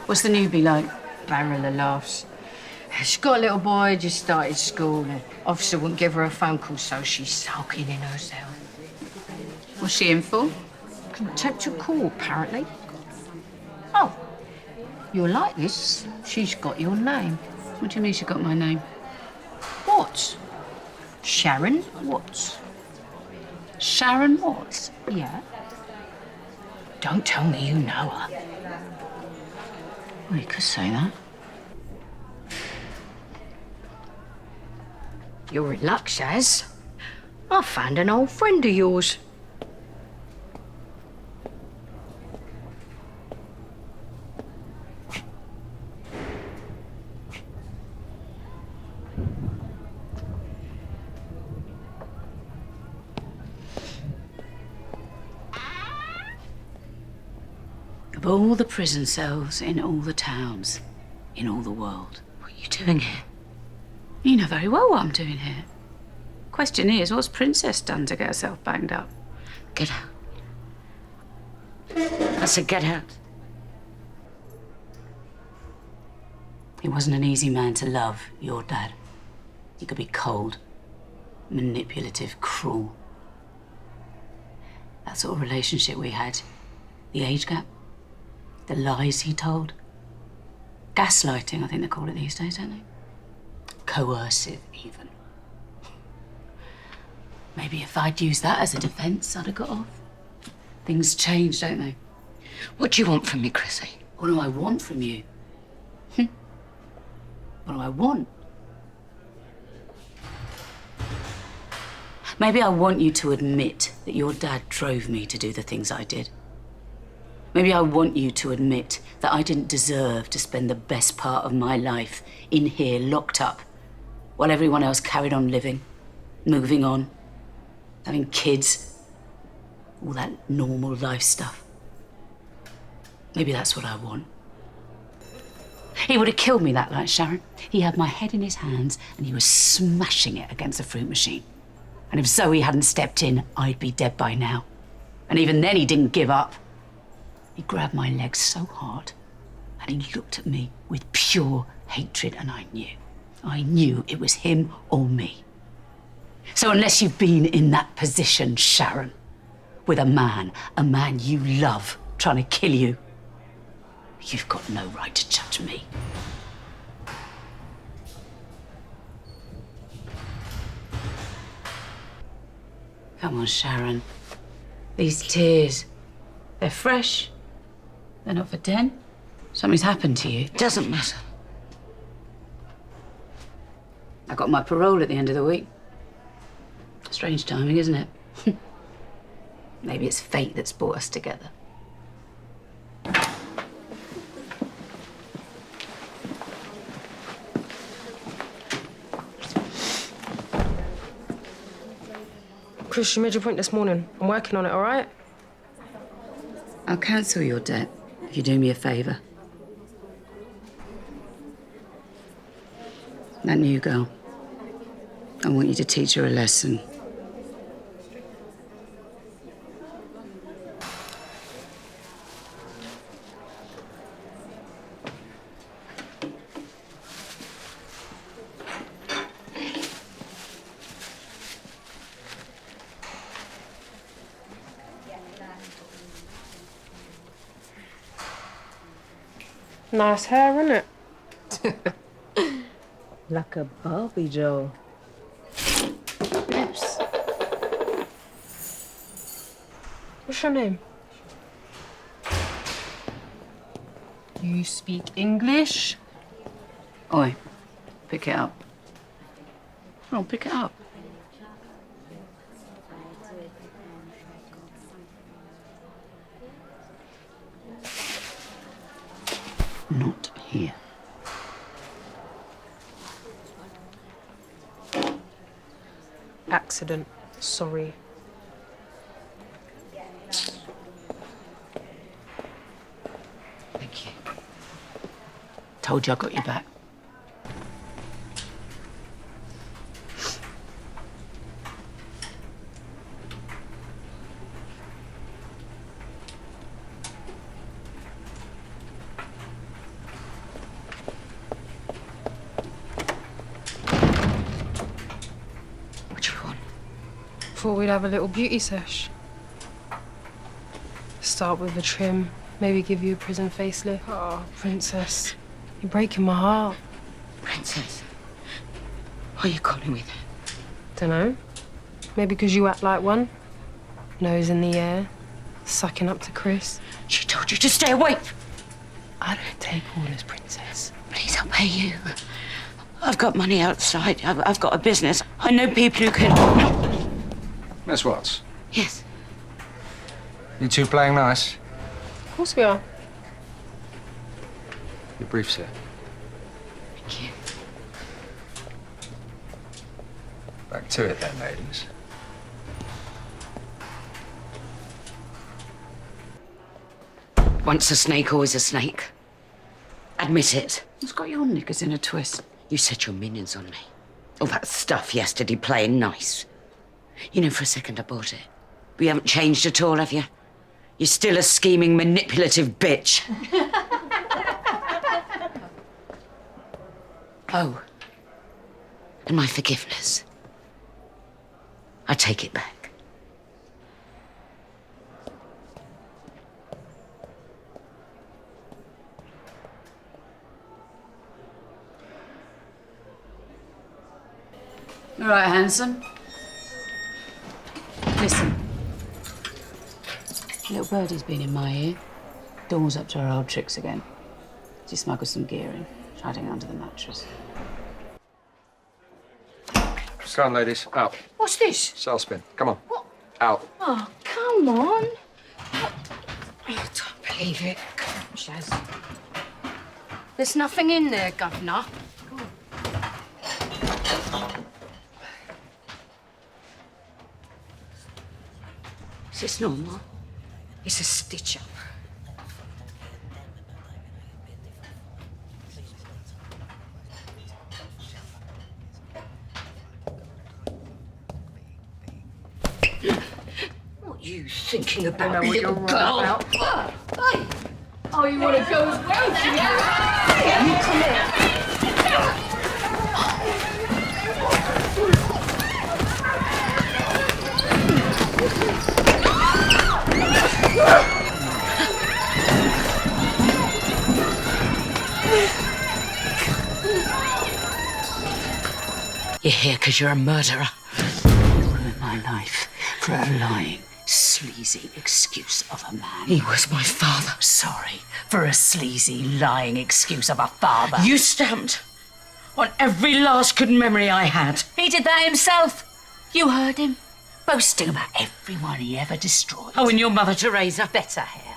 What's the newbie like? Barrel of laughs. She's got a little boy, just started school. The officer wouldn't give her a phone call, so she's sulking in her cell. What's she in for? Contempt of court, apparently. Oh, you're like this. She's got your name. What do you mean she got my name? What? Sharon Watts. Sharon Watts? Yeah. Don't tell me you know her. Well, you could say that. You're in luck, Shaz. I found an old friend of yours. Of all the prison cells in all the towns, in all the world. What are you doing here? You know very well what I'm doing here. Question is, what's Princess done to get herself banged up? Get out. I said get out. He wasn't an easy man to love, your dad. He could be cold, manipulative, cruel. That sort of relationship we had, the age gap, the lies he told. Gaslighting, I think they call it these days, don't they? Coercive, even. Maybe if I'd used that as a defence, I'd have got off. Things change, don't they? What do you want from me, Chrissy? What do I want from you? What do I want? Maybe I want you to admit that your dad drove me to do the things I did. Maybe I want you to admit that I didn't deserve to spend the best part of my life in here, locked up, while everyone else carried on living, moving on, having kids, all that normal life stuff. Maybe that's what I want. He would have killed me that night, Sharon. He had my head in his hands and he was smashing it against the fruit machine. And if Zoe hadn't stepped in, I'd be dead by now. And even then he didn't give up. He grabbed my legs so hard and he looked at me with pure hatred, and I knew it was him or me. So unless you've been in that position, Sharon, with a man you love trying to kill you, you've got no right to judge me. Come on, Sharon. These tears, they're fresh. They're not for 10. Something's happened to you. Doesn't matter. I got my parole at the end of the week. Strange timing, isn't it? Maybe it's fate that's brought us together. Chris, you made your point this morning. I'm working on it, all right? I'll cancel your debt if you do me a favour. That new girl, I want you to teach her a lesson. Nice hair, innit? Like a Barbie doll. Oops. What's your name? You speak English? Oi, pick it up. Come on, pick it up. Not here. Accident. Sorry. Thank you. Told you I got your back. thought we'd have a little beauty sesh. Start with a trim, maybe give you a prison facelift. Oh, princess, you're breaking my heart. Princess? What are you calling me that? Dunno. Maybe because you act like one. Nose in the air, sucking up to Chris. She told you to stay away. I don't take orders, princess. Please, I'll pay you. I've got money outside. I've got a business. I know people who can... Miss Watts, Yes. you two playing nice? Of course we are. Your brief's here. Thank you. Back to it then, ladies. Once a snake, always a snake. Admit it. Who's got your knickers in a twist? You set your minions on me. All that stuff yesterday playing nice. You know, for a second I bought it. But you haven't changed at all, have you? You're still a scheming, manipulative bitch. Oh. And my forgiveness. I take it back. All right, handsome. Listen. Little birdie's been in my ear. Dawn's up to her old tricks again. She smuggled some gear in, hiding under the mattress. Go on, ladies. Out. What's this? Cell spin. Come on. What? Out. Oh, come on. I don't believe it. Come on, Shaz. There's nothing in there, Governor. Is this normal? It's a stitch-up. What are you thinking about, I know what you're little wrong girl? about. Oh, you want to go as well, do you? You come here. You're here because you're a murderer. You ruined my life for a lying, sleazy excuse of a man. He was my father. Sorry for a sleazy, lying excuse of a father. You stamped on every last good memory I had. He did that himself. You heard him, boasting about everyone he ever destroyed. Oh, and your mother Teresa. Better hair.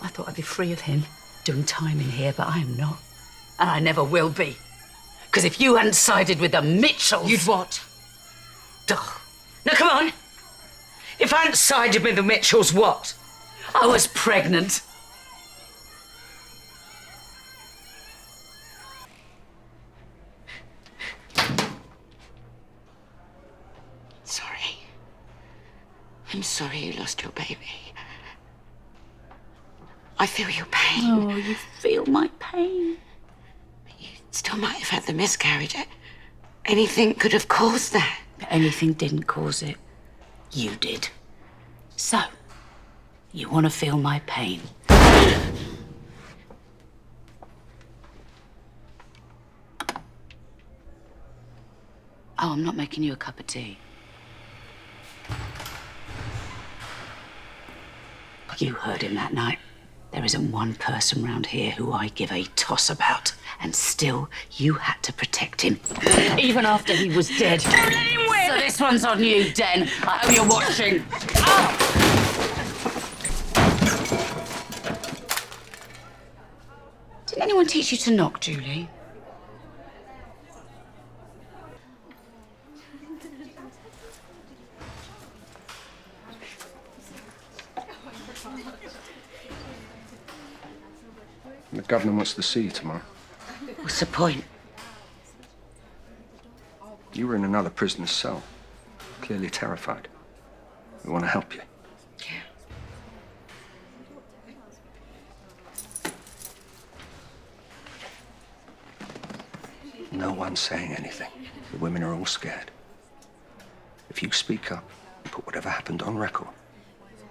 I thought I'd be free of him, doing time in here, but I am not. And I never will be. Because if you hadn't sided with the Mitchells... You'd what? Duh. Now, come on. If I hadn't sided with the Mitchells, what? I was pregnant. Sorry. I'm sorry you lost your baby. I feel your pain. Oh, you feel my pain. You still might have had the miscarriage. Anything could have caused that. But anything didn't cause it. You did. So, you want to feel my pain? Oh, I'm not making you a cup of tea. You heard him that night. There isn't one person round here who I give a toss about. And still, you had to protect him. Even after he was dead. Don't let him win! So this one's on you, Den. I hope you're watching. Didn't anyone teach you to knock, Julie? The governor wants to see you tomorrow. What's the point? You were in another prisoner's cell, clearly terrified. We want to help you. Yeah. No one's saying anything. The women are all scared. If you speak up and put whatever happened on record,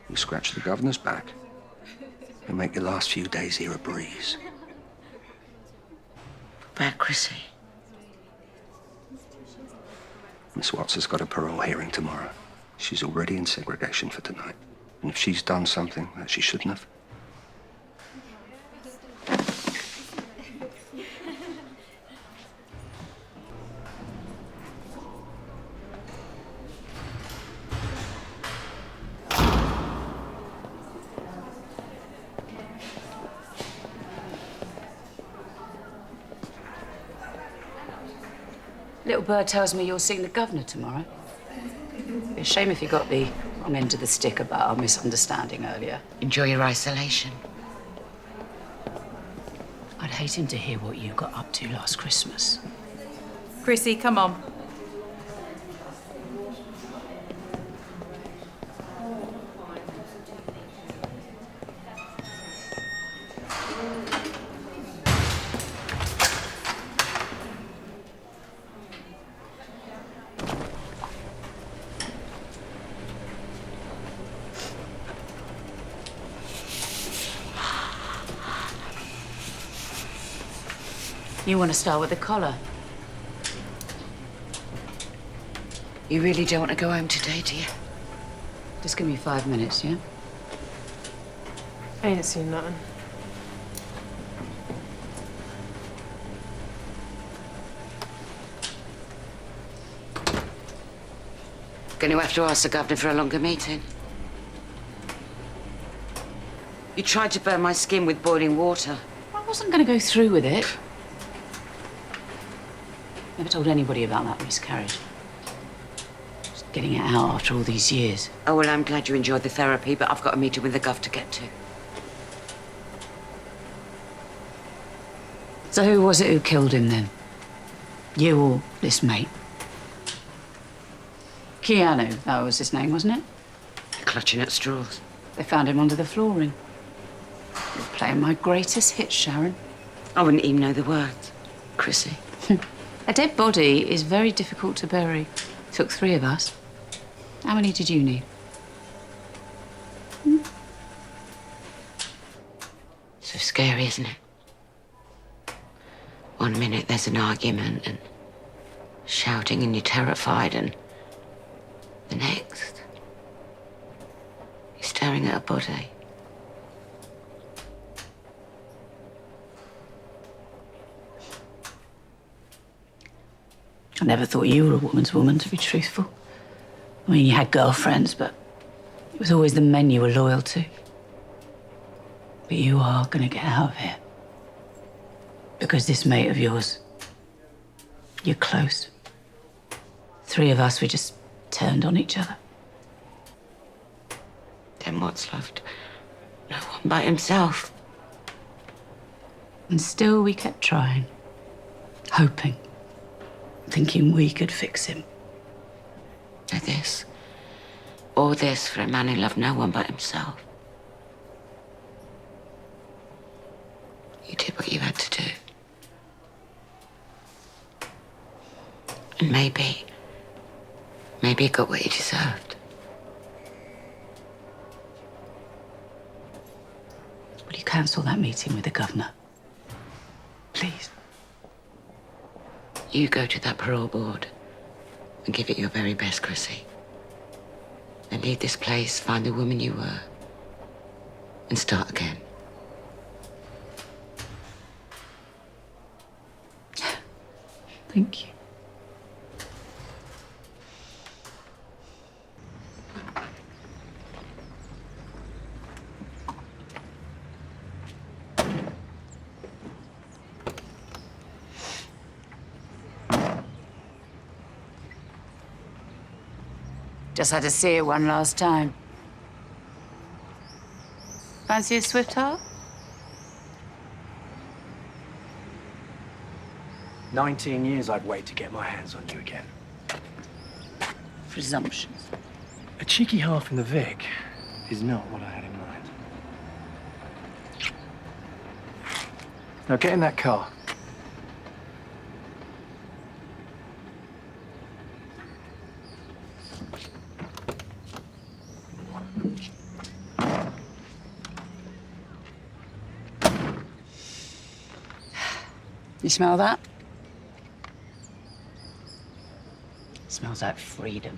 you scratch the governor's back and make your last few days here a breeze. About Chrissy. Miss Watts has got a parole hearing tomorrow. She's already in segregation for tonight. And if she's done something that she shouldn't have, Little bird tells me you're seeing the governor tomorrow. It'd be a shame if you got the wrong end of the stick about our misunderstanding earlier. Enjoy your isolation. I'd hate him to hear what you got up to last Christmas. Chrissy, come on. You want to start with the collar? You really don't want to go home today, do you? Just give me 5 minutes, yeah? I ain't seen nothing. Going to have to ask the governor for a longer meeting. You tried to burn my skin with boiling water. I wasn't going to go through with it. Never told anybody about that miscarriage. Just getting it out after all these years. Oh, well, I'm glad you enjoyed the therapy, but I've got a meeting with the gov to get to. So who was it who killed him then? You or this mate? Keanu, that was his name, wasn't it? Clutching at straws. They found him under the flooring. You're playing my greatest hit, Sharon. I wouldn't even know the words. Chrissy. A dead body is very difficult to bury. Took 3 of us. How many did you need? So scary, isn't it? 1 minute there's an argument and shouting and you're terrified, and the next you're staring at a body. I never thought you were a woman's woman, to be truthful. I mean, you had girlfriends, but it was always the men you were loyal to. But you are gonna get out of here. Because this mate of yours, you're close. 3 of us, we just turned on each other. Then what's left? No one but himself. And still we kept trying, hoping, thinking we could fix him. Now this, all this for a man who loved no one but himself. You did what you had to do. And maybe you got what you deserved. Will you cancel that meeting with the governor? Please. You go to that parole board and give it your very best, Chrissy. And leave this place, find the woman you were, and start again. Thank you. Just had to see it one last time. Fancy a swift heart? 19 years I'd wait to get my hands on you again. Presumptions. A cheeky half in the Vic is not what I had in mind. Now get in that car. You smell that? Smells like freedom.